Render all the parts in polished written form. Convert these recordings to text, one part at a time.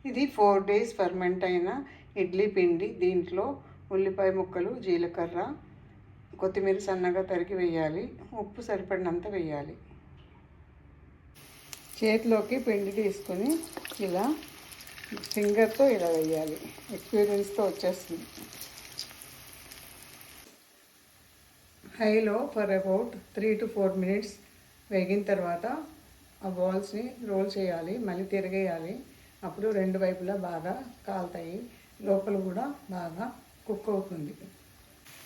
ఇది 4 days ferment అయిన ఇడ్లీ పిండి. దీంట్లో ఉల్లిపాయ ముక్కలు, జీలకర్ర, కొత్తిమీర సన్నగా తరిగి వేయాలి. ఉప్పు సరిపడినంత వేయాలి. చేతిలోకి పిండి తీసుకొని ఇలా ఫింగర్తో ఇలా వేయాలి. ఎక్స్పీరియన్స్తో వచ్చేస్తుంది. హైలో ఫర్ అబౌట్ 3 to 4 minutes వేగిన తర్వాత ఆ బాల్స్ని రోల్ చేయాలి. మళ్ళీ తిరగేయాలి. అప్పుడు రెండు వైపులా బాగా కాలుతాయి. లోపల కూడా బాగా కుక్ అవుతుంది.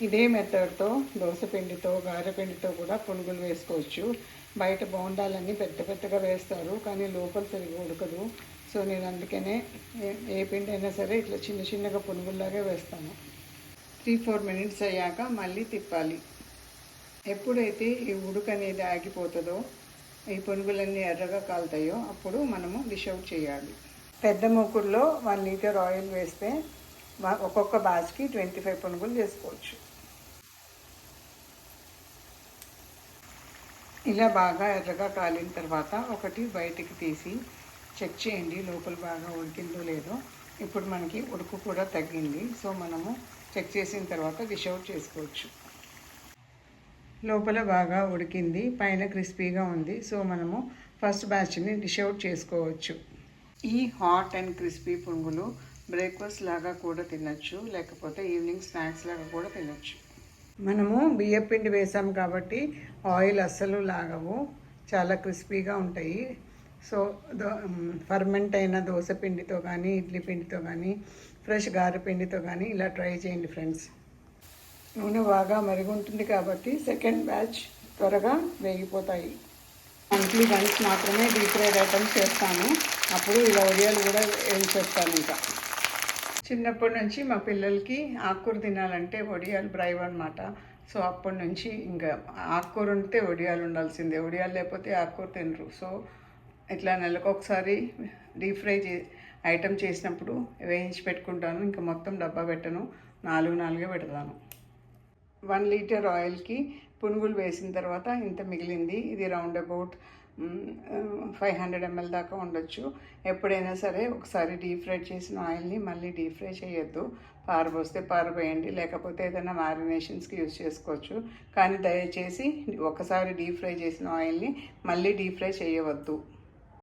ఇదే మెథడ్తో దోసపిండితో, గారెపిండితో కూడా పునుగులు వేసుకోవచ్చు. బయట బోండాలన్నీ పెద్ద పెద్దగా వేస్తారు, కానీ లోపల సరిగా ఉడకదు. సో నేను అందుకనే ఏ పిండి అయినా సరే ఇట్లా చిన్న చిన్నగా పునుగుల్లాగే వేస్తాను. 3-4 minutes అయ్యాక మళ్ళీ తిప్పాలి. ఎప్పుడైతే ఈ ఉడుకు అనేది ఆగిపోతుందో, ఈ పునుగులన్నీ ఎర్రగా కాలుతాయో అప్పుడు మనము డిష్ అవుట్ చేయాలి. పెద్ద మూకుడులో 1 liter ఆయిల్ వేస్తే ఒక్కొక్క బ్యాచ్కి 25 పునుగులు చేసుకోవచ్చు. ఇలా బాగా ఎర్రగా కాలిన తర్వాత ఒకటి బయటికి తీసి చెక్ చేయండి లోపల బాగా ఉడికిందో లేదో. ఇప్పుడు మనకి ఉడుకు కూడా తగ్గింది. సో మనము చెక్ చేసిన తర్వాత డిష్ అవుట్ చేసుకోవచ్చు. లోపల బాగా ఉడికింది, పైన క్రిస్పీగా ఉంది. సో మనము ఫస్ట్ బ్యాచ్ని డిష్ అవుట్ చేసుకోవచ్చు. ఈ హాట్ అండ్ క్రిస్పీ పునుగులు బ్రేక్ఫాస్ట్ లాగా కూడా తినచ్చు, లేకపోతే ఈవినింగ్ స్నాక్స్ లాగా కూడా తినచ్చు. మనము బియ్యం పిండి వేసాం కాబట్టి ఆయిల్ అస్సలు లాగవు, చాలా క్రిస్పీగా ఉంటాయి. సో ఫర్మెంట్ అయిన దోశ పిండితో కానీ, ఇడ్లీ పిండితో కానీ, ఫ్రెష్ గారె పిండితో కానీ ఇలా ట్రై చేయండి ఫ్రెండ్స్. నూనె బాగా మరుగుంటుంది కాబట్టి సెకండ్ బ్యాచ్ త్వరగా వేగిపోతాయి. మంత్లీ వన్స్ మాత్రమే డీప్ ఫ్రైడ్ ఐటమ్స్ చేస్తాను. అప్పుడు ఇలా వడియాలు కూడా వేయించేస్తాను. ఇంకా చిన్నప్పటి నుంచి మా పిల్లలకి ఆకుకూర తినాలంటే వడియాలు బ్రైవ్ అనమాట. సో అప్పటి నుంచి ఇంకా ఆకుకూర ఉంటే వడియాలు ఉండాల్సిందే. వడియాలు లేకపోతే ఆకుకూర తినరు. సో ఇట్లా నెలకు ఒకసారి డీప్ ఫ్రై ఐటమ్ చేసినప్పుడు వేయించి పెట్టుకుంటాను. ఇంకా మొత్తం డబ్బా పెట్టను, 4 పెడతాను. 1 liter ఆయిల్కి పునుగులు వేసిన తర్వాత ఇంత మిగిలింది. ఇది రౌండ్ అబౌట్ 500 ml దాకా ఉండొచ్చు. ఎప్పుడైనా సరే ఒకసారి డీప్ ఫ్రై చేసిన ఆయిల్ని మళ్ళీ డీప్ ఫ్రై చేయొద్దు. పారబోస్తే పారబోయండి, లేకపోతే ఏదైనా మ్యారినేషన్స్కి యూజ్ చేసుకోవచ్చు. కానీ దయచేసి ఒకసారి డీప్ ఫ్రై చేసిన ఆయిల్ని మళ్ళీ డీప్ ఫ్రై చేయవద్దు.